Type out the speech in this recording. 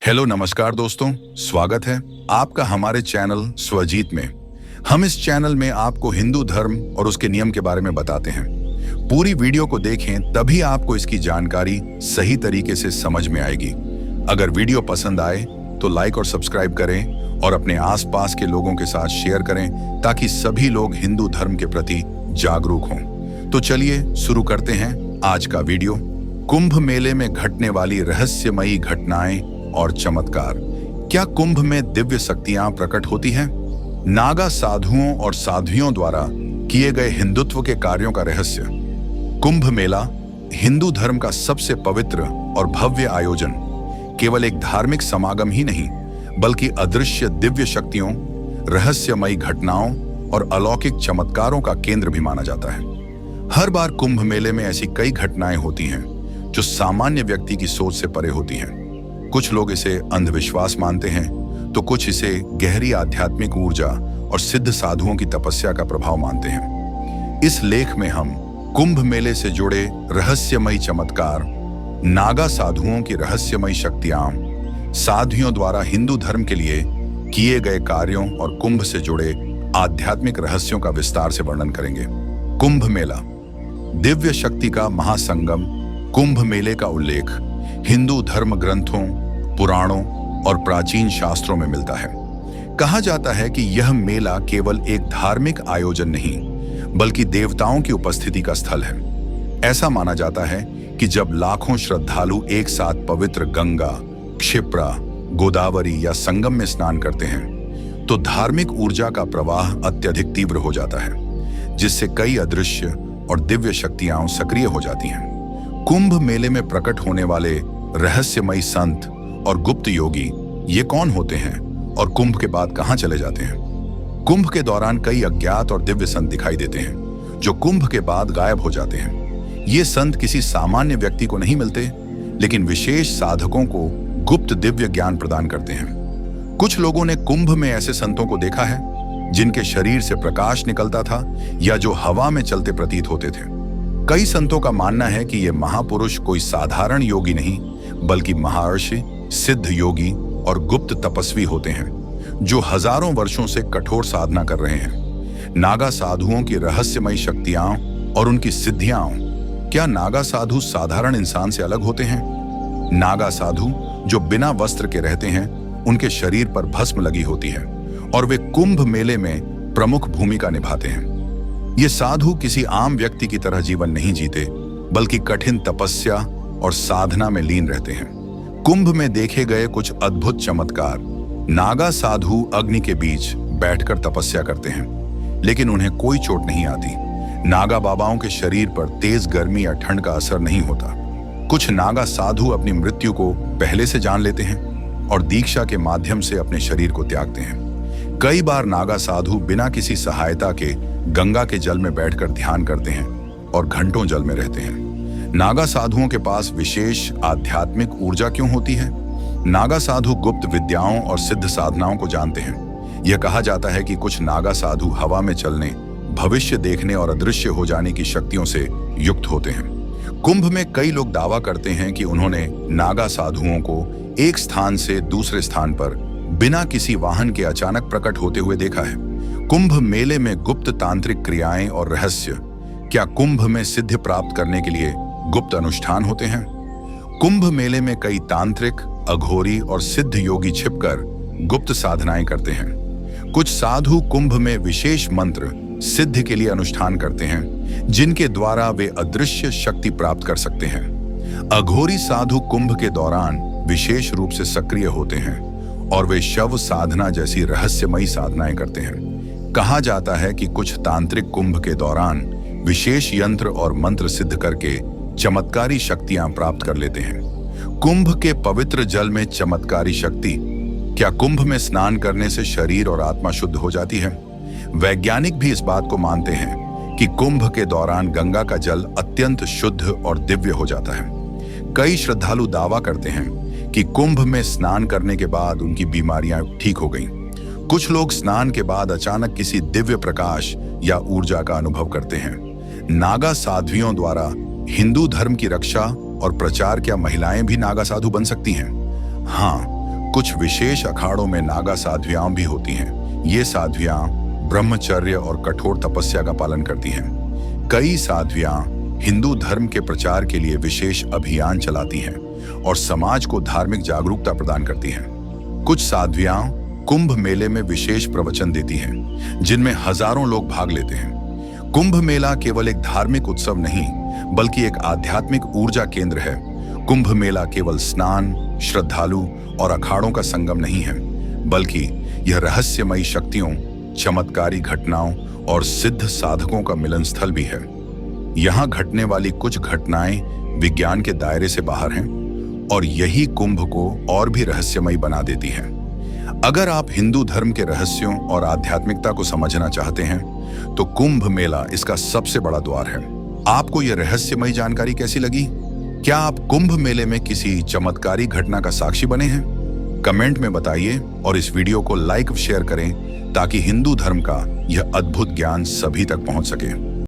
Hello नमस्कार दोस्तों, स्वागत है आपका हमारे चैनल स्वजीत में। हम इस चैनल में आपको हिंदू धर्म और उसके नियम के बारे में बताते हैं। पूरी वीडियो को देखें तभी आपको इसकी जानकारी सही तरीके से समझ में आएगी। अगर वीडियो पसंद आए तो लाइक और सब्सक्राइब करें और अपने आसपास के लोगों के साथ शेयर करें ताकि सभी लोग हिंदू धर्म के प्रति जागरूक हों। तो चलिए शुरू करते हैं आज का वीडियो। कुंभ मेले में घटने वाली रहस्यमयी घटनाएं और चमत्कार। क्या कुंभ में दिव्य शक्तियां प्रकट होती हैं? नागा साधुओं और साध्वियों द्वारा किए गए हिंदुत्व के कार्यों का रहस्य। कुंभ मेला हिंदू धर्म का सबसे पवित्र और भव्य आयोजन केवल एक धार्मिक समागम ही नहीं, बल्कि अदृश्य दिव्य शक्तियों, रहस्यमयी घटनाओं और अलौकिक चमत्कारों का केंद्र भी माना जाता है। हर बार कुंभ मेले में ऐसी कई घटनाएं होती हैं जो सामान्य व्यक्ति की सोच से परे होती हैं। कुछ लोग इसे अंधविश्वास मानते हैं तो कुछ इसे गहरी आध्यात्मिक ऊर्जा और सिद्ध साधुओं की तपस्या का प्रभाव मानते हैं। इस लेख में हम कुंभ मेले से जुड़े रहस्यमयी चमत्कार, नागा साधुओं की रहस्यमयी शक्तियां, साधुओं द्वारा हिंदू धर्म के लिए किए गए कार्यों और कुंभ से जुड़े आध्यात्मिक रहस्यों का विस्तार से वर्णन करेंगे। कुंभ मेला दिव्य शक्ति का महासंगम। कुंभ मेले का उल्लेख हिंदू धर्म ग्रंथों, पुराणों और प्राचीन शास्त्रों में मिलता है। कहा जाता है कि यह मेला केवल एक धार्मिक आयोजन नहीं, बल्कि देवताओं की उपस्थिति का स्थल है। ऐसा माना जाता है कि जब लाखों श्रद्धालु एक साथ पवित्र गंगा, क्षिप्रा, गोदावरी या संगम में स्नान करते हैं तो धार्मिक ऊर्जा का प्रवाह अत्यधिक तीव्र हो जाता है, जिससे कई अदृश्य और दिव्य शक्तियां सक्रिय हो जाती हैं। कुंभ मेले में प्रकट होने वाले रहस्यमयी संत और गुप्त योगी ये कौन होते हैं और कुंभ के बाद कहां चले जाते हैं? कुंभ के दौरान कई अज्ञात और दिव्य संत दिखाई देते हैं जो कुंभ के बाद गायब हो जाते हैं। ये संत किसी सामान्य व्यक्ति को नहीं मिलते, लेकिन विशेष साधकों को गुप्त दिव्य ज्ञान प्रदान करते हैं। कुछ लोगों ने कुंभ में ऐसे संतों को देखा है जिनके शरीर से प्रकाश निकलता था या जो हवा में चलते प्रतीत होते थे। कई संतों का मानना है कि ये महापुरुष कोई साधारण योगी नहीं, बल्कि महर्षि, सिद्ध योगी और गुप्त तपस्वी होते हैं जो हजारों वर्षों से कठोर साधना कर रहे हैं। नागा साधुओं की रहस्यमयी शक्तियां और उनकी सिद्धियां। क्या नागा साधु साधारण इंसान से अलग होते हैं? नागा साधु जो बिना वस्त्र के रहते हैं, उनके शरीर पर भस्म लगी होती है और वे कुंभ मेले में प्रमुख भूमिका निभाते हैं। ये साधु किसी आम व्यक्ति की तरह जीवन नहीं जीते, बल्कि कठिन तपस्या और साधना में लीन रहते हैं। कुंभ में देखे गए कुछ अद्भुत चमत्कार। नागा साधु अग्नि के बीच बैठकर तपस्या करते हैं, लेकिन उन्हें कोई चोट नहीं आती। नागा बाबाओं के शरीर पर तेज गर्मी या ठंड का असर नहीं होता। कुछ नागा साधु अपनी मृत्यु को पहले से जान लेते हैं और दीक्षा के माध्यम से अपने शरीर को त्यागते हैं। कई बार नागा साधु बिना किसी सहायता के गंगा के जल में बैठकर ध्यान करते हैं और घंटों जल में रहते हैं। नागा साधुओं के पास विशेष आध्यात्मिक ऊर्जा क्यों होती है? नागा साधु गुप्त विद्याओं और सिद्ध साधनाओं को जानते हैं। यह कहा जाता है कि कुछ नागा साधु हवा में चलने, भविष्य देखने और अदृश्य हो जाने की शक्तियों से युक्त होते हैं। कुंभ में कई लोग दावा करते हैं कि उन्होंने नागा साधुओं को एक स्थान से दूसरे स्थान पर बिना किसी वाहन के अचानक प्रकट होते हुए देखा है। कुंभ मेले में गुप्त तांत्रिक क्रियाएं और रहस्य। क्या कुंभ में सिद्धि प्राप्त करने के लिए गुप्त अनुष्ठान होते हैं? कुंभ मेले में कई तांत्रिक, अघोरी और सिद्ध योगी छिपकर गुप्त साधनाएं करते हैं। कुछ साधु कुंभ में विशेष मंत्र सिद्धि के लिए अनुष्ठान करते हैं, जिनके द्वारा वे अदृश्य शक्ति प्राप्त कर सकते हैं। अघोरी साधु कुंभ के दौरान विशेष रूप से सक्रिय होते हैं और वे शव साधना जैसी रहस्यमयी साधनाएं करते हैं। कहा जाता है कि कुछ तांत्रिक कुंभ के दौरान विशेष यंत्र और मंत्र सिद्ध करके चमत्कारी शक्तियां प्राप्त कर लेते हैं। कुंभ के पवित्र जल में चमत्कारी शक्ति। क्या कुंभ में स्नान करने से शरीर और आत्मा शुद्ध हो जाती है? वैज्ञानिक भी इस बात को मानते हैं कि कुंभ के दौरान गंगा का जल अत्यंत शुद्ध और दिव्य हो जाता है। कई श्रद्धालु दावा करते हैं कि कुंभ में स्नान करने के बाद उनकी बीमारियां ठीक हो गईं। कुछ लोग स्नान के बाद अचानक किसी दिव्य प्रकाश या ऊर्जा का अनुभव करते हैं। नागा साध्वियों द्वारा हिंदू धर्म की रक्षा और प्रचार। क्या महिलाएं भी नागा साधु बन सकती हैं? हाँ, कुछ विशेष अखाड़ों में नागा साध्वियां भी होती हैं। ये साध्वियां ब्रह्मचर्य और कठोर तपस्या का पालन करती हैं। कई साध्वियां हिंदू धर्म के प्रचार के लिए विशेष अभियान चलाती हैं और समाज को धार्मिक जागरूकता प्रदान करती हैं। कुछ साध्वियां कुंभ मेले में विशेष प्रवचन देती हैं, जिनमें हजारों लोग भाग लेते हैं। कुंभ मेला केवल एक धार्मिक उत्सव नहीं, बल्कि एक आध्यात्मिक ऊर्जा केंद्र है। कुंभ मेला केवल स्नान, श्रद्धालु और अखाड़ों का संगम नहीं है, बल्कि यह रहस्यमयी शक्तियों, चमत्कारी घटनाओं और सिद्ध साधकों का मिलन स्थल भी है। यहाँ घटने वाली कुछ घटनाएं विज्ञान के दायरे से बाहर हैं और यही कुंभ को और भी रहस्यमयी बना देती हैं। अगर आप हिंदू धर्म के रहस्यों और आध्यात्मिकता को समझना चाहते हैं, तो कुंभ मेला इसका सबसे बड़ा द्वार है। आपको यह रहस्यमयी जानकारी कैसी लगी? क्या आप कुंभ मेले में किसी चमत्कारी घटना का साक्षी बने हैं? कमेंट में बताइए और इस वीडियो को लाइक और शेयर करें ताकि हिंदू धर्म का यह अद्भुत ज्ञान सभी तक पहुंच सके।